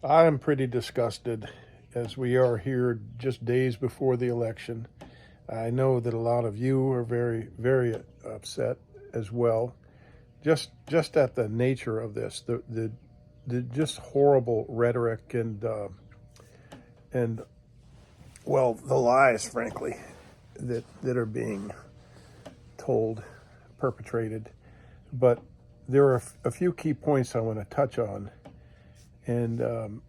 I am pretty disgusted as we are here just days before the election. I know that a lot of you are very, very upset as well. Just at the nature of this, the just horrible rhetoric and well, the lies, frankly, that are being told, perpetrated. But there are a few key points I want to touch on, and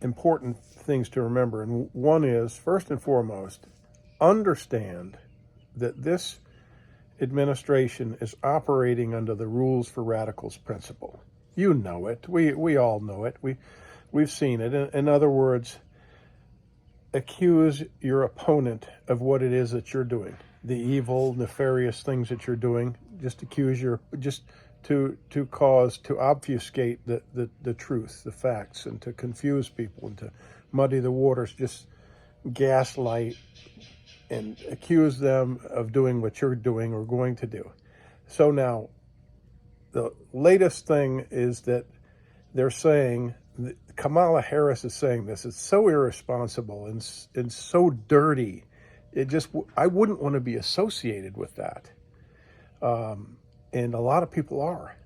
important things to remember. And one is, first and foremost, understand that this administration is operating under the rules for radicals principle. You know it. We all know it. We've seen it. In other words, accuse your opponent of what it is that you're doing, the evil, nefarious things that you're doing. Just accuse just to obfuscate the truth, the facts, and to confuse people and to muddy the waters. Just gaslight and accuse them of doing what you're doing or going to do. So now, the latest thing is that they're saying, Kamala Harris is saying this, it's so irresponsible and so dirty. I wouldn't want to be associated with that. And a lot of people are.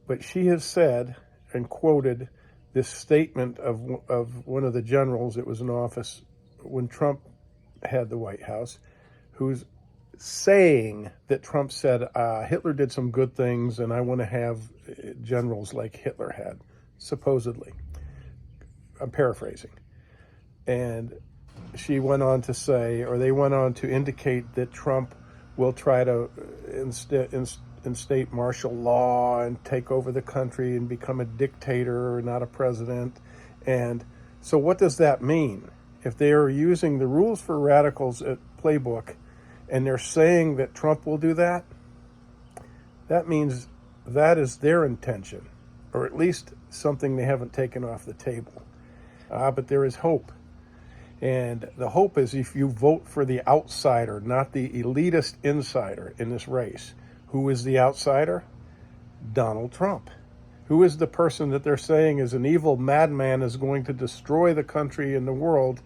But she has said and quoted this statement of one of the generals that was in office when Trump had the White House, who's saying that Trump said, Hitler did some good things and I want to have generals like Hitler had, supposedly. I'm paraphrasing. And she went on to say, or they went on to indicate, that Trump will try to instate martial law and take over the country and become a dictator, not a president. And so what does that mean? If they are using the rules for radicals at playbook and they're saying that Trump will do that, that means that is their intention, or at least something they haven't taken off the table. But there is hope. And the hope is if you vote for the outsider, not the elitist insider in this race. Who is the outsider? Donald Trump. Who is the person that they're saying is an evil madman, is going to destroy the country and the world?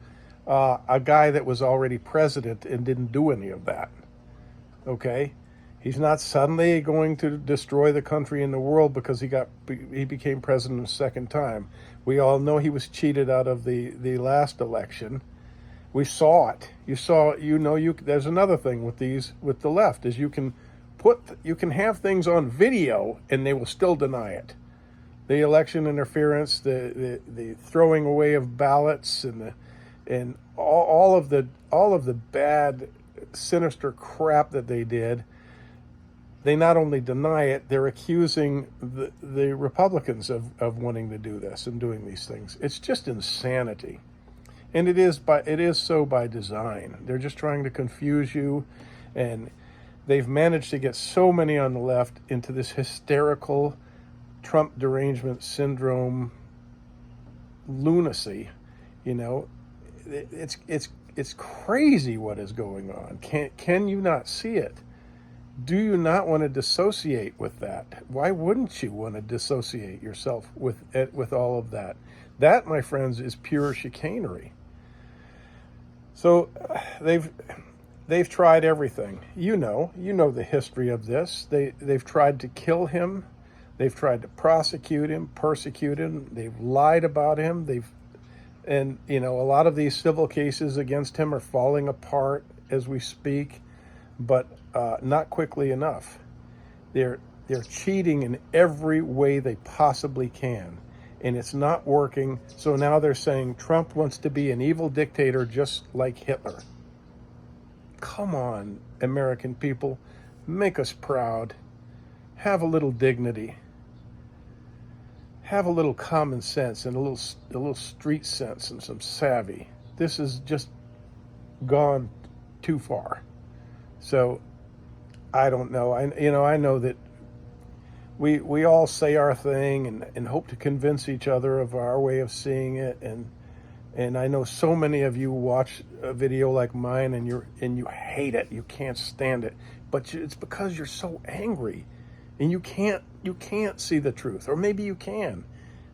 A guy that was already president and didn't do any of that. Okay? He's not suddenly going to destroy the country and the world because he became president a second time. We all know he was cheated out of the last election. We saw it. There's another thing with the left, is you can have things on video and they will still deny it. The election interference, the throwing away of ballots, and all of the bad, sinister crap that they did. They not only deny it, they're accusing the Republicans of wanting to do this and doing these things. It's just insanity. And it is so by design. They're just trying to confuse you, and they've managed to get so many on the left into this hysterical Trump derangement syndrome lunacy. It's crazy what is going on. Can you not see it? Do you not want to dissociate with that? Why wouldn't you want to dissociate yourself with all of that? That, my friends, is pure chicanery. So they've tried everything. You know the history of this. They've tried to kill him. They've tried to prosecute him, persecute him. They've lied about him. And a lot of these civil cases against him are falling apart as we speak, but not quickly enough. They're cheating in every way they possibly can, and it's not working. So now they're saying Trump wants to be an evil dictator just like Hitler. Come on, American people, make us proud. Have a little dignity. Have a little common sense and a little street sense and some savvy. This has just gone too far. So I don't know. I know that we all say our thing and hope to convince each other of our way of seeing it, and I know so many of you watch a video like mine and you hate it. You can't stand it. But it's because you're so angry and you can't see the truth, or maybe you can.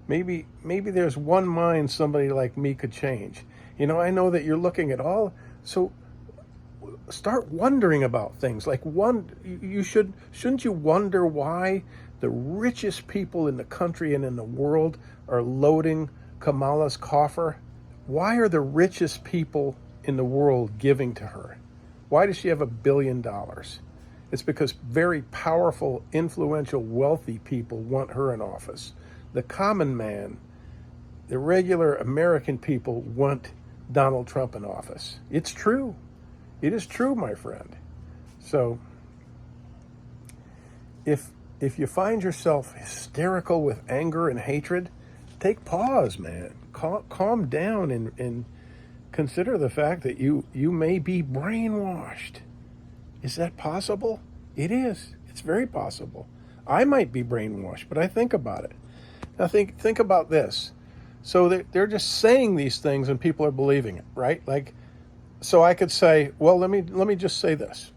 Maybe there's one mind somebody like me could change. I know that you're looking at all, so start wondering about things. Like shouldn't you wonder why the richest people in the country and in the world are loading Kamala's coffer? Why are the richest people in the world giving to her? Why does she have $1 billion? It's because very powerful, influential, wealthy people want her in office. The common man, the regular American people want Donald Trump in office. It's true. It is true, my friend. So if you find yourself hysterical with anger and hatred, take pause, man. Calm down and consider the fact that you may be brainwashed. Is that possible? It is. It's very possible. I might be brainwashed, but I think about it. Now think about this. So they're just saying these things and people are believing it, right? Like, so I could say, well, let me just say this.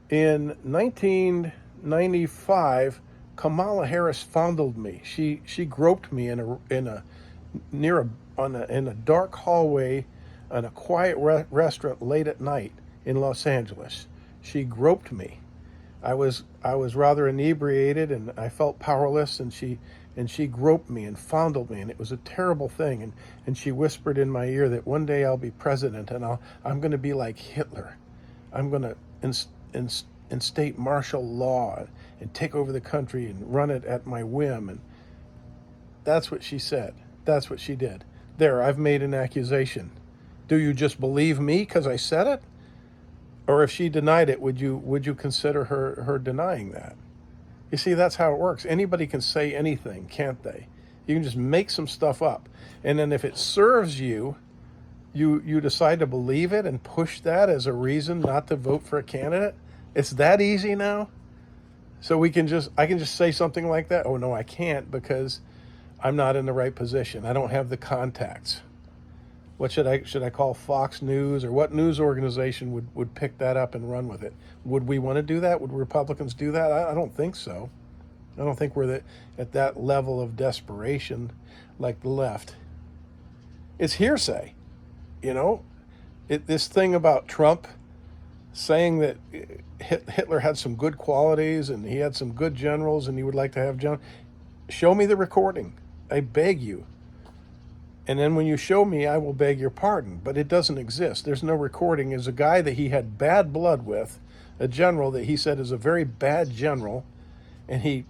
In 1995, Kamala Harris fondled me. She groped me in a dark hallway in a quiet restaurant late at night in Los Angeles. She groped me. I was rather inebriated and I felt powerless, and she groped me and fondled me, and it was a terrible thing. And she whispered in my ear that one day I'll be president and I'm going to be like Hitler. I'm going to instate martial law and take over the country and run it at my whim. And that's what she said. That's what she did. There, I've made an accusation. Do you just believe me because I said it? Or if she denied it, would you consider her denying that? You see, that's how it works. Anybody can say anything, can't they? You can just make some stuff up. And then if it serves you decide to believe it and push that as a reason not to vote for a candidate. It's that easy now. So I can just say something like that. Oh no, I can't because I'm not in the right position. I don't have the contacts. What should I call Fox News, or what news organization would pick that up and run with it? Would we want to do that? Would Republicans do that? I don't think so. I don't think we're at that level of desperation like the left. It's hearsay, this thing about Trump saying that Hitler had some good qualities and he had some good generals and he would like to have generals. Show me the recording. I beg you. And then when you show me, I will beg your pardon. But it doesn't exist. There's no recording. There's a guy that he had bad blood with, a general that he said is a very bad general, and he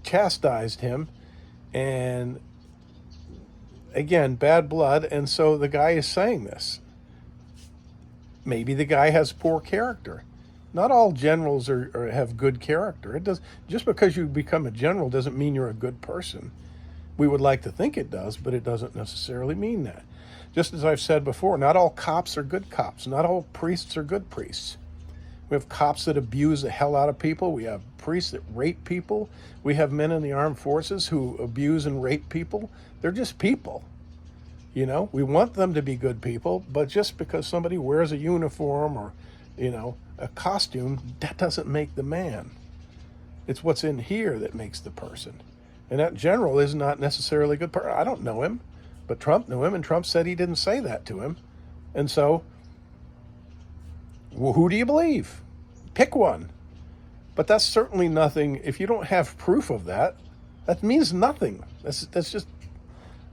chastised him. And again, bad blood. And so the guy is saying this. Maybe the guy has poor character. Not all generals have good character. Just because you become a general doesn't mean you're a good person. We would like to think it does, but it doesn't necessarily mean that. Just as I've said before, not all cops are good cops. Not all priests are good priests. We have cops that abuse the hell out of people. We have priests that rape people. We have men in the armed forces who abuse and rape people. They're just people. We want them to be good people, but just because somebody wears a uniform or, a costume, that doesn't make the man. It's what's in here that makes the person. And that general is not necessarily a good person. I don't know him, but Trump knew him, and Trump said he didn't say that to him. And so, well, who do you believe? Pick one. But that's certainly nothing. If you don't have proof of that, that means nothing. That's just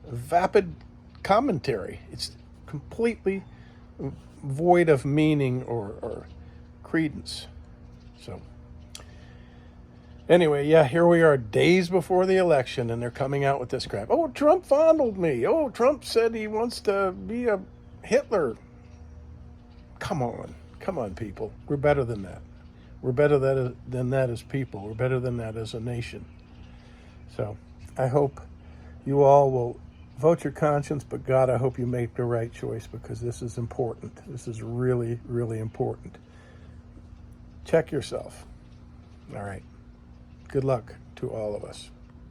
vapid commentary. It's completely void of meaning or credence. So anyway, yeah, here we are days before the election, and they're coming out with this crap. Oh, Trump fondled me. Oh, Trump said he wants to be a Hitler. Come on, people. We're better than that. We're better than that as people. We're better than that as a nation. So I hope you all will vote your conscience, but God, I hope you make the right choice, because this is important. This is really, really important. Check yourself. All right. Good luck to all of us.